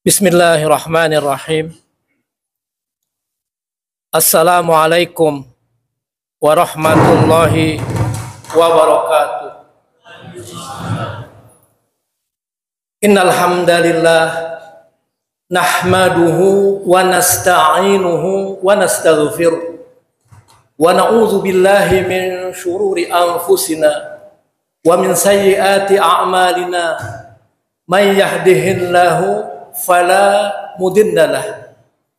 Bismillahirrahmanirrahim. Assalamualaikum warahmatullahi wabarakatuh. Innal hamdalillah nahmaduhu wa nasta'inuhu wa nastaghfiruh wa na'udzu billahi min syururi anfusina wa min sayyiati a'malina. May yahdihillahu fala mudhillalah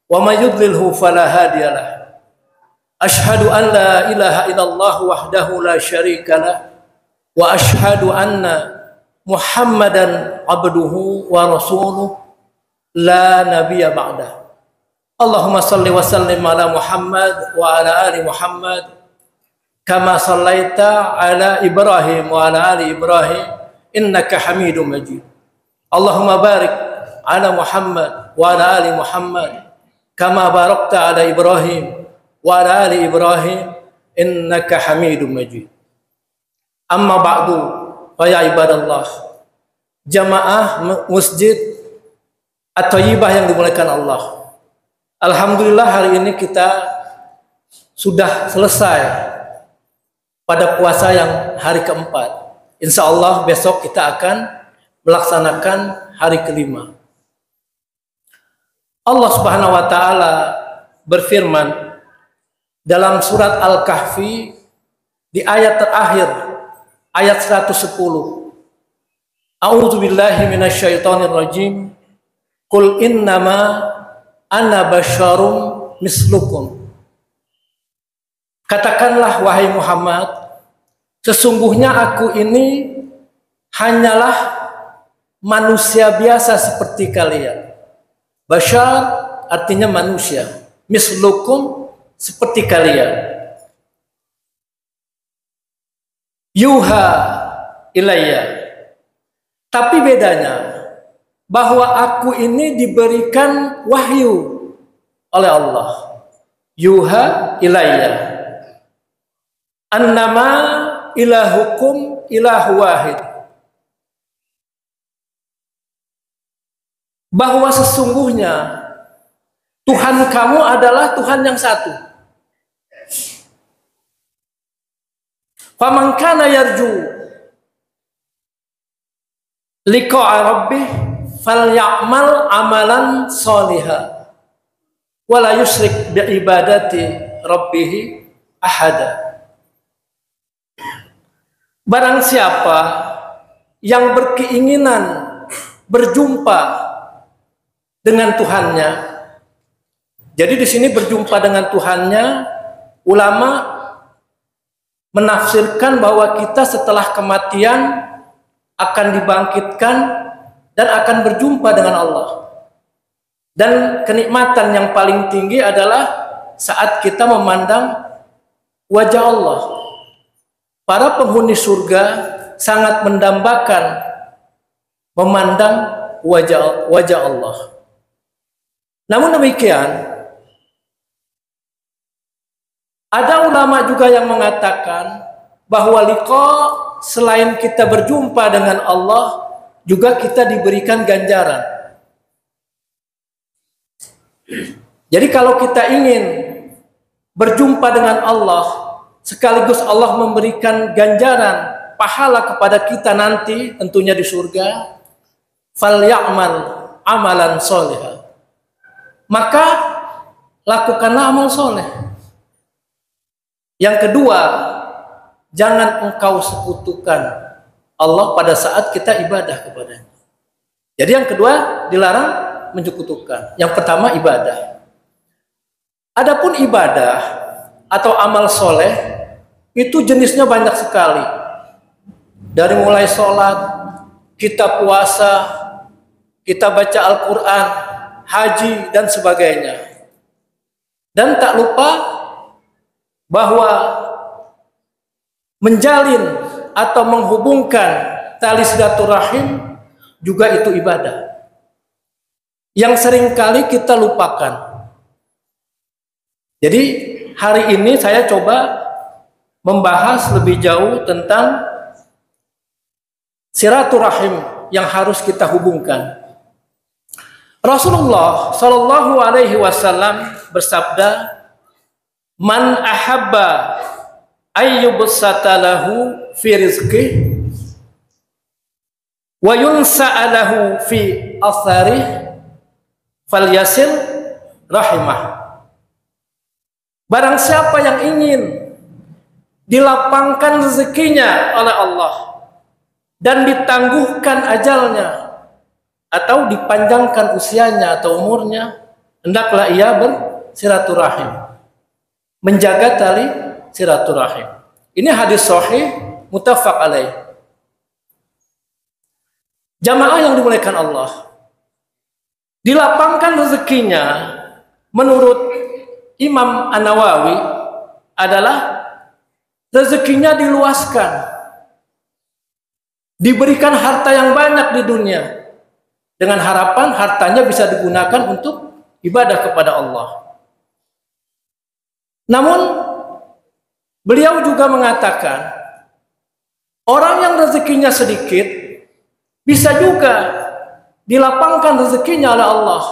wa may yudlilhu fala hadiyalah. Asyhadu an la ilaha illallah wahdahu la syarikalah wa asyhadu anna Muhammadan abduhu wa rasuluh la nabiyya ba'dah. Allahumma salli wa sallim ala Muhammad wa ala ali Muhammad kama sallaita ala Ibrahim wa ala ali Ibrahim innaka Hamidum Majid. Allahumma barik ala Muhammad wa ala ali Muhammad kama barakta ala Ibrahim wa ala ali Ibrahim innaka Hamidum Majid. Amma ba'du, fa ya ibadallah, jamaah masjid At-Thayyibah yang dimuliakan Allah. Alhamdulillah hari ini kita sudah selesai pada puasa yang hari keempat. Insya Allah besok kita akan melaksanakan hari kelima. Allah Subhanahu wa taala berfirman dalam surat Al-Kahfi di ayat terakhir, ayat 110. A'udzu billahi minasyaitonir rajim. Qul innama ana basyarum mislukum. Katakanlah wahai Muhammad, sesungguhnya aku ini hanyalah manusia biasa seperti kalian. Bashar artinya manusia, mislukum seperti kalian. Yuha ilayya. Tapi bedanya bahwa aku ini diberikan wahyu oleh Allah. Yuha ilayya. Annama ilahukum ilahu wahid. Bahwa sesungguhnya Tuhan kamu adalah Tuhan yang satu. Faman kana yarju liqa'a rabbih falyamal amalan sholiha wa la yusyrik bi ibadati rabbih ahada. Barang siapa yang berkeinginan berjumpa dengan Tuhannya. Jadi di sini berjumpa dengan Tuhannya, ulama menafsirkan bahwa kita setelah kematian akan dibangkitkan dan akan berjumpa dengan Allah. Dan kenikmatan yang paling tinggi adalah saat kita memandang wajah Allah. Para penghuni surga sangat mendambakan memandang wajah Allah. Namun demikian, ada ulama juga yang mengatakan bahwa liqa selain kita berjumpa dengan Allah, juga kita diberikan ganjaran. Jadi kalau kita ingin berjumpa dengan Allah, sekaligus Allah memberikan ganjaran pahala kepada kita nanti tentunya di surga, falyamal amalan sholiha. Maka lakukanlah amal soleh. Yang kedua, jangan engkau sekutukan Allah pada saat kita ibadah kepadanya. Jadi yang kedua dilarang menyekutukan. Yang pertama ibadah. Adapun ibadah atau amal soleh itu jenisnya banyak sekali. Dari mulai sholat, kita puasa, kita baca Al-Quran, haji dan sebagainya. Dan tak lupa bahwa menjalin atau menghubungkan tali silaturahim juga itu ibadah yang seringkali kita lupakan. Jadi hari ini saya coba membahas lebih jauh tentang silaturahim yang harus kita hubungkan. Rasulullah Shallallahu Alaihi Wasallam bersabda, "Man ahabba ayyubsata lahu fi rizqih wa yunsa'a lahu fi atharih falyasil rahimah." Barang siapa yang ingin dilapangkan rezekinya oleh Allah dan ditangguhkan ajalnya atau dipanjangkan usianya atau umurnya, hendaklah ia bersilaturahim, menjaga tali silaturahim. Ini hadis sahih muttafaq alaih. Jamaah yang dimuliakan Allah, dilapangkan rezekinya menurut Imam An-Nawawi adalah rezekinya diluaskan, diberikan harta yang banyak di dunia dengan harapan hartanya bisa digunakan untuk ibadah kepada Allah. Namun beliau juga mengatakan orang yang rezekinya sedikit bisa juga dilapangkan rezekinya oleh Allah.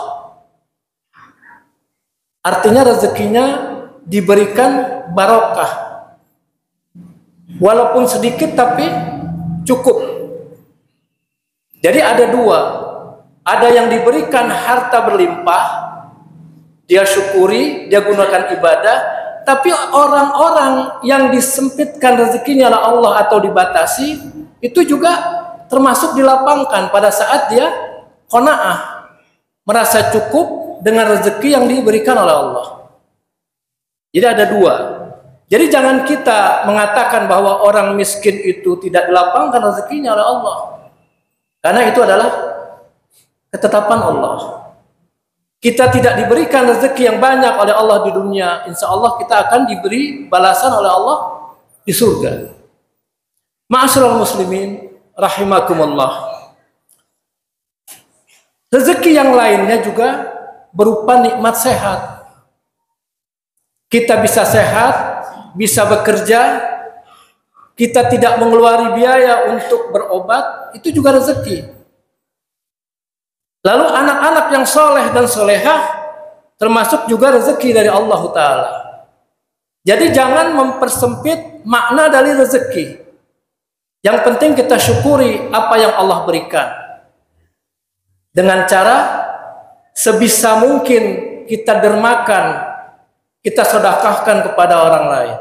Artinya rezekinya diberikan barokah, walaupun sedikit tapi cukup. Jadi ada dua, ada yang diberikan harta berlimpah, dia syukuri, dia gunakan ibadah. Tapi orang-orang yang disempitkan rezekinya oleh Allah atau dibatasi, itu juga termasuk dilapangkan pada saat dia qanaah, merasa cukup dengan rezeki yang diberikan oleh Allah. Jadi ada dua. Jadi jangan kita mengatakan bahwa orang miskin itu tidak dilapangkan rezekinya oleh Allah, karena itu adalah ketetapan Allah. Kita tidak diberikan rezeki yang banyak oleh Allah di dunia, insya Allah kita akan diberi balasan oleh Allah di surga. Ma'asyiral muslimin rahimakumullah. Rezeki yang lainnya juga berupa nikmat sehat. Kita bisa sehat, bisa bekerja, kita tidak mengeluari biaya untuk berobat, itu juga rezeki. Lalu anak-anak yang soleh dan solehah termasuk juga rezeki dari Allah Ta'ala. Jadi jangan mempersempit makna dari rezeki. Yang penting kita syukuri apa yang Allah berikan, dengan cara sebisa mungkin kita dermakan, kita sedekahkan kepada orang lain.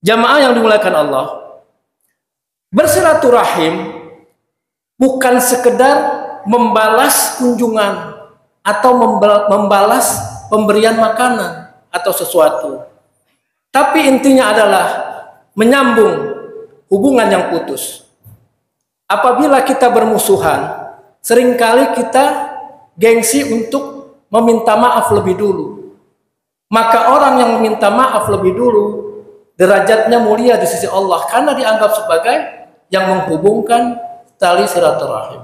Jamaah yang dimuliakan Allah, bersilaturahim bukan sekedar membalas kunjungan atau membalas pemberian makanan atau sesuatu, tapi intinya adalah menyambung hubungan yang putus. Apabila kita bermusuhan, seringkali kita gengsi untuk meminta maaf lebih dulu. Maka orang yang meminta maaf lebih dulu, derajatnya mulia di sisi Allah karena dianggap sebagai yang menghubungkan tali silaturahim.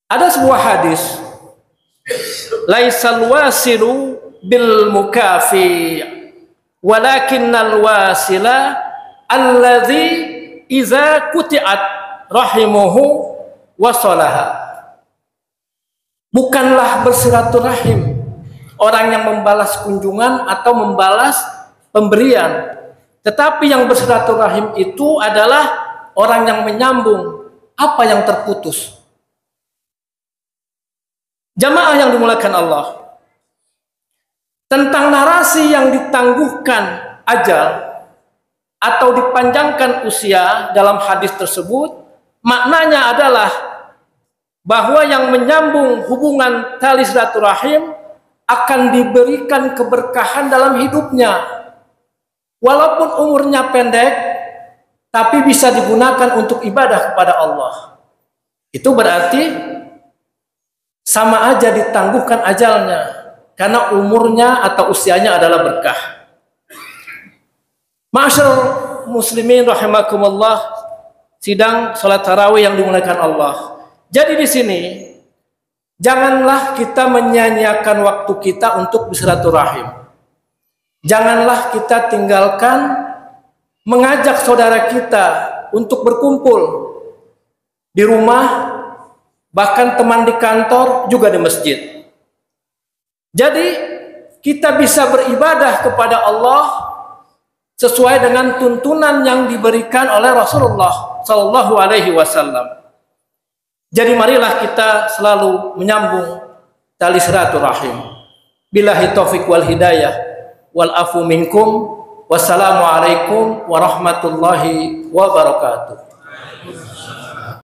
Ada sebuah hadis, laisal wasilu bil mukafi walakinnal wasila alladzi iza kuti'at rahimuhu wasalaha. Bukanlah bersilaturahim orang yang membalas kunjungan atau membalas pemberian, tetapi yang bersilaturahim itu adalah orang yang menyambung apa yang terputus. Jamaah yang dimuliakan Allah, tentang narasi yang ditangguhkan ajal atau dipanjangkan usia dalam hadis tersebut, maknanya adalah bahwa yang menyambung hubungan tali silaturahim akan diberikan keberkahan dalam hidupnya, walaupun umurnya pendek, tapi bisa digunakan untuk ibadah kepada Allah. Itu berarti sama aja ditangguhkan ajalnya, karena umurnya atau usianya adalah berkah. Ma'asyiral muslimin rahimakumullah, sidang salat tarawih yang dimuliakan Allah. Jadi di sini janganlah kita menyanyiakan waktu kita untuk bersilaturahim. Janganlah kita tinggalkan mengajak saudara kita untuk berkumpul di rumah bahkan teman di kantor juga di masjid. Jadi kita bisa beribadah kepada Allah sesuai dengan tuntunan yang diberikan oleh Rasulullah Sallallahu Alaihi Wasallam. Jadi marilah kita selalu menyambung tali silaturahim. Billahi taufiq wal hidayah wal afu minkum. Wassalamualaikum warahmatullahi wabarakatuh.